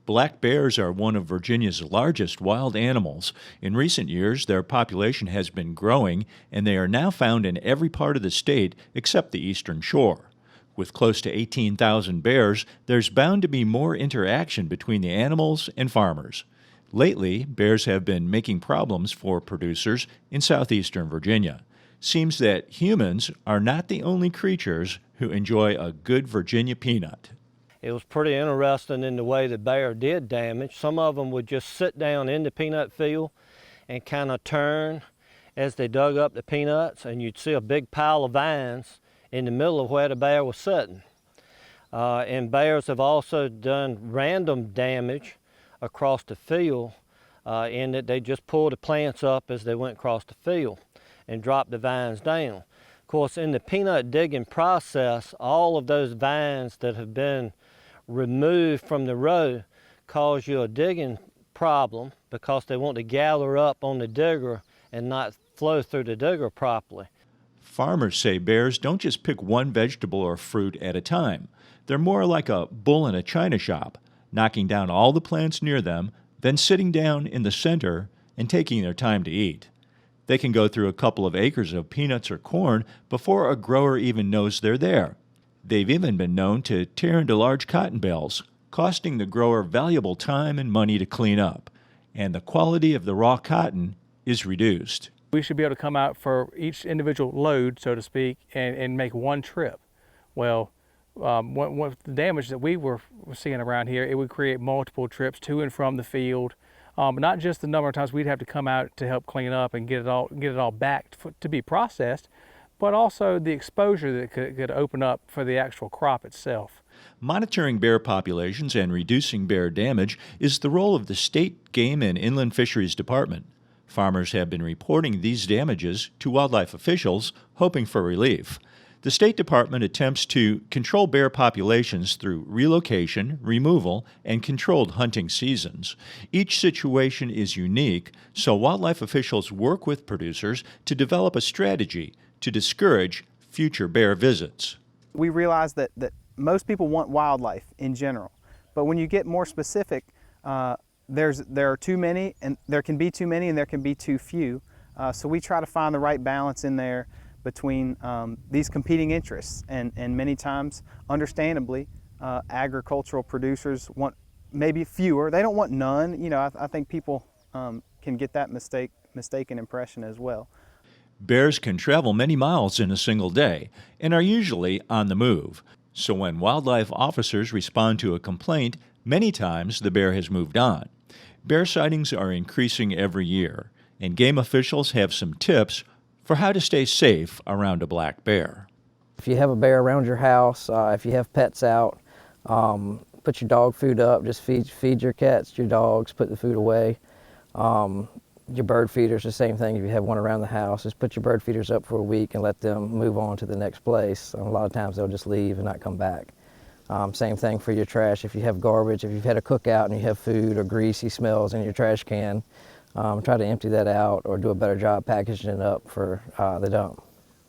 Black bears are one of Virginia's largest wild animals. In recent years, their population has been growing, and they are now found in every part of the state except the eastern shore. With close to 18,000 bears, there's bound to be more interaction between the animals and farmers. Lately, bears have been making problems for producers in southeastern Virginia. Seems that humans are not the only creatures who enjoy a good Virginia peanut. It was pretty interesting in the way the bear did damage. Some of them would just sit down in the peanut field and kind of turn as they dug up the peanuts, and you'd see a big pile of vines in the middle of where the bear was sitting. And bears have also done random damage across the field in that they just pulled the plants up as they went across the field and dropped the vines down. Of course, in the peanut digging process, all of those vines that have been removed from the row cause you a digging problem because they want to gather up on the digger and not flow through the digger properly. Farmers say bears don't just pick one vegetable or fruit at a time. They're more like a bull in a china shop, knocking down all the plants near them, then sitting down in the center and taking their time to eat. They can go through a couple of acres of peanuts or corn before a grower even knows they're there. They've even been known to tear into large cotton bales, costing the grower valuable time and money to clean up, and the quality of the raw cotton is reduced. We should be able to come out for each individual load, so to speak, and make one trip. Well, with the damage that we were seeing around here, it would create multiple trips to and from the field. Not just the number of times we'd have to come out to help clean up and get it all back to be processed, but also the exposure that could open up for the actual crop itself. Monitoring bear populations and reducing bear damage is the role of the State Game and Inland Fisheries Department. Farmers have been reporting these damages to wildlife officials, hoping for relief. The State Department attempts to control bear populations through relocation, removal, and controlled hunting seasons. Each situation is unique, so wildlife officials work with producers to develop a strategy to discourage future bear visits. We realize that most people want wildlife in general, but when you get more specific, there are too many, and there can be too many, and there can be too few. So we try to find the right balance in there between these competing interests, and many times, understandably, agricultural producers want maybe fewer. They don't want none. You know, I think people can get that mistaken impression as well. Bears can travel many miles in a single day and are usually on the move. So when wildlife officers respond to a complaint, many times the bear has moved on. Bear sightings are increasing every year, and game officials have some tips for how to stay safe around a black bear. If you have a bear around your house, if you have pets out, put your dog food up, just feed your cats, your dogs, put the food away. Your bird feeders, the same thing. If you have one around the house, just put your bird feeders up for a week and let them move on to the next place. A lot of times they'll just leave and not come back. Same thing for your trash. If you have garbage, if you've had a cookout and you have food or greasy smells in your trash can, try to empty that out or do a better job packaging it up for the dump.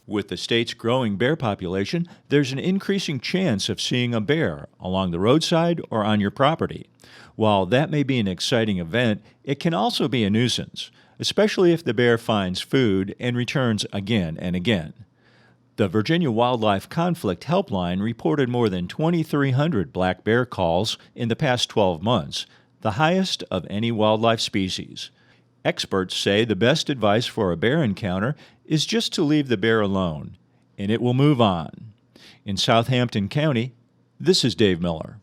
With the state's growing bear population, there's an increasing chance of seeing a bear along the roadside or on your property. While that may be an exciting event, it can also be a nuisance, especially if the bear finds food and returns again and again. The Virginia Wildlife Conflict Helpline reported more than 2,300 black bear calls in the past 12 months, the highest of any wildlife species. Experts say the best advice for a bear encounter is just to leave the bear alone, and it will move on. In Southampton County, this is Dave Miller.